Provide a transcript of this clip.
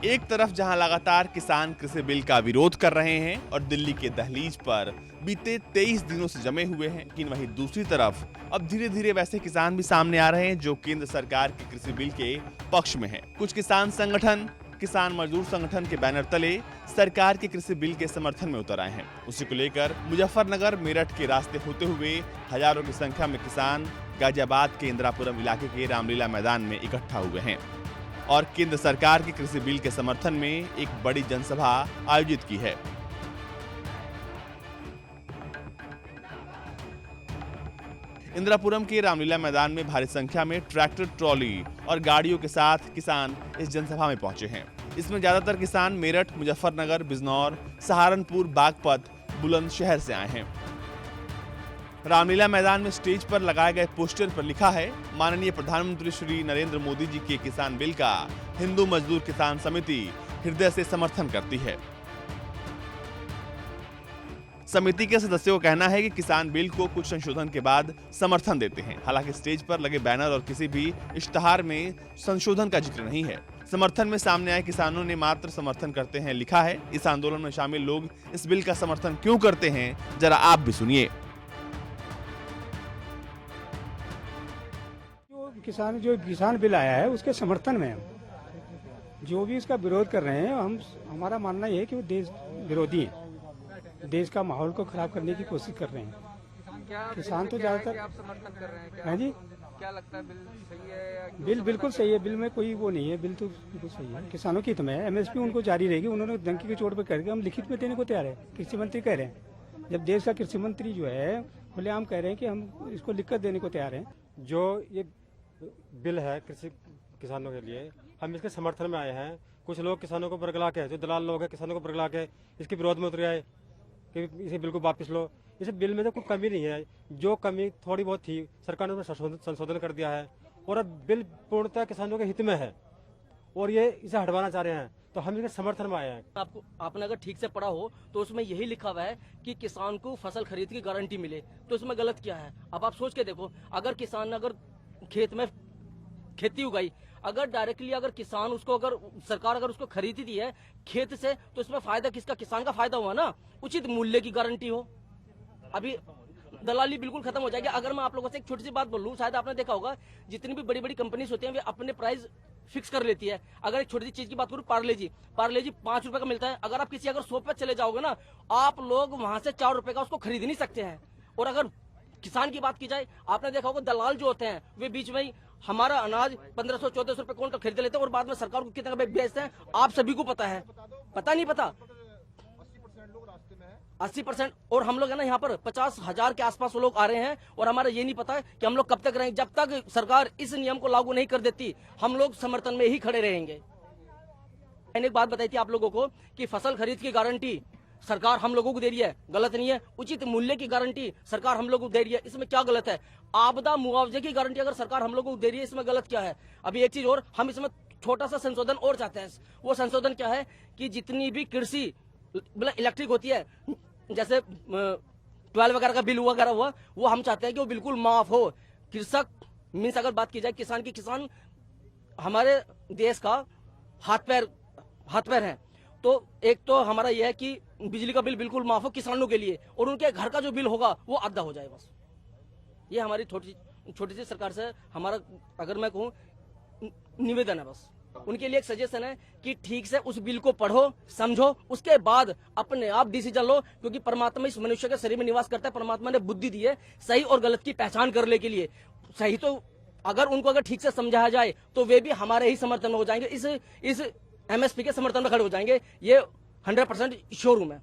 एक तरफ जहां लगातार किसान कृषि बिल का विरोध कर रहे हैं और दिल्ली के दहलीज पर बीते 23 दिनों से जमे हुए हैं, लेकिन वहीं दूसरी तरफ अब धीरे धीरे वैसे किसान भी सामने आ रहे हैं जो केंद्र सरकार के कृषि बिल के पक्ष में हैं। कुछ किसान संगठन किसान मजदूर संगठन के बैनर तले सरकार के कृषि बिल के समर्थन में उतर आए हैं। उसी को लेकर मुजफ्फरनगर मेरठ के रास्ते होते हुए हजारों की संख्या में किसान गाजियाबाद के इंदिरापुरम इलाके के रामलीला मैदान में इकट्ठा हुए हैं और केंद्र सरकार के कृषि बिल के समर्थन में एक बड़ी जनसभा आयोजित की है। इंदिरापुरम के रामलीला मैदान में भारी संख्या में ट्रैक्टर, ट्रॉली और गाड़ियों के साथ किसान इस जनसभा में पहुंचे हैं। इसमें ज्यादातर किसान मेरठ, मुजफ्फरनगर, बिजनौर, सहारनपुर, बागपत, बुलंदशहर से आए हैं। रामलीला मैदान में स्टेज पर लगाए गए पोस्टर पर लिखा है, माननीय प्रधानमंत्री श्री नरेंद्र मोदी जी के किसान बिल का हिंदू मजदूर किसान समिति हृदय से समर्थन करती है। समिति के सदस्यों का कहना है कि किसान बिल को कुछ संशोधन के बाद समर्थन देते हैं। हालांकि स्टेज पर लगे बैनर और किसी भी इश्तहार में संशोधन का जिक्र नहीं है। समर्थन में सामने आए किसानों ने मात्र समर्थन करते हैं लिखा है। इस आंदोलन में शामिल लोग इस बिल का समर्थन क्यों करते हैं, जरा आप भी सुनिए। जो किसान बिल आया है उसके समर्थन में हम जो भी इसका विरोध कर रहे हैं, हमारा मानना यह है कि वो देश विरोधी है, देश का माहौल को खराब करने की कोशिश कर रहे हैं। किसान तो ज्यादातर आप समर्थन कर रहे हैं हैं जी। क्या लगता है बिल सही है या बिल बिल्कुल सही है, बिल में कोई वो नहीं है, बिल तो बिल्कुल सही है। किसानों के हित में है। MSP उनको जारी रहेगी। उन्होंने डंकी की चोट पर करके हम लिखित में देने को तैयार है। कृषि मंत्री कह रहे हैं, जब देश का कृषि मंत्री जो है खुलेआम कह रहे हैं कि हम इसको लिखकर देने को तैयार है। जो ये बिल है कृषि किसानों के लिए, हम इसके समर्थन में आए हैं। कुछ लोग किसानों को बरगला के, जो दलाल लोग हैं किसानों को बरगला के इसके विरोध में उतर आए कि इसे बिल को वापस लो। इस बिल में तो कोई कमी नहीं है, जो कमी थोड़ी बहुत थी सरकार ने उसमें संशोधन कर दिया है और अब बिल पूर्णतः किसानों के हित में है और ये इसे हटवाना चाह रहे हैं, तो हम इसके समर्थन में आए हैं। आपने अगर ठीक से पढ़ा हो तो उसमें यही लिखा हुआ है कि किसान को फसल खरीद की गारंटी मिले, तो इसमें गलत क्या है? अब आप सोच के देखो, अगर किसान अगर खेत में खेती उगाई, अगर डायरेक्टली अगर किसान उसको अगर सरकार अगर उसको खरीदी दी है खेत से, तो इसमें फायदा किसका? किसान का फायदा हुआ ना। उचित मूल्य की गारंटी हो, अभी दलाली बिल्कुल खत्म हो जाएगी। अगर मैं आप लोगों से एक छोटी सी बात बोलूं, शायद आपने देखा होगा जितनी भी बड़ी बड़ी कंपनीज होती हैं वे अपने प्राइस फिक्स कर लेती है। अगर एक छोटी सी चीज की बात करूं, पार्ले जी 5 रुपए का मिलता है। अगर आप किसी अगर शॉप पे चले जाओगे ना, आप लोग वहां से 4 रुपए का उसको खरीद नहीं सकते हैं। और अगर किसान की बात की जाए, आपने देखा होगा दलाल जो होते हैं वे बीच में ही हमारा अनाज 1500-1400 रुपए कौन खरीद लेते हैं और बाद में सरकार को कितना बेचते हैं, आप सभी को पता है। पता नहीं पता? 80% और हम लोग है ना यहाँ पर 50,000 के आसपास लोग आ रहे हैं और हमारा ये नहीं पता है कि हम लोग कब तक रहेंगे। जब तक सरकार इस नियम को लागू नहीं कर देती, हम लोग समर्थन में ही खड़े रहेंगे। मैंने एक बात बताई थी आप लोगों को कि फसल खरीद की गारंटी सरकार हम लोगों को दे रही है, गलत नहीं है। उचित मूल्य की गारंटी सरकार हम लोगों को दे रही है, इसमें क्या गलत है? आपदा मुआवजे की गारंटी अगर सरकार हम लोगों को दे रही है, इसमें गलत क्या है? अभी एक चीज और, हम इसमें छोटा सा संशोधन और चाहते हैं। वो संशोधन क्या है कि जितनी भी कृषि मतलब इलेक्ट्रिक होती है, जैसे 12 वगैरह का बिल वगैरह हुआ, वो हम चाहते हैं कि वो बिल्कुल माफ हो। कृषक मीन्स अगर बात की जाए किसान की, किसान हमारे देश का हाथ पैर है। तो एक तो हमारा यह है कि बिजली का बिल बिल्कुल माफ हो किसानों के लिए और उनके घर का जो बिल होगा वो आधा हो जाए, बस। ये हमारी छोटी सी सरकार से हमारा, अगर मैं कहूँ, निवेदन है। बस उनके लिए एक सजेशन है कि ठीक से उस बिल को पढ़ो, समझो, उसके बाद अपने आप डिसीजन लो, क्योंकि परमात्मा इस मनुष्य के शरीर में निवास करता है। परमात्मा ने बुद्धि दी है सही और गलत की पहचान करने के लिए। सही तो अगर उनको अगर ठीक से समझाया जाए तो वे भी हमारे ही समर्थन में हो जाएंगे, इस MSP के समर्थन में खड़े हो जाएंगे। ये 100% श्योर हूं मैं।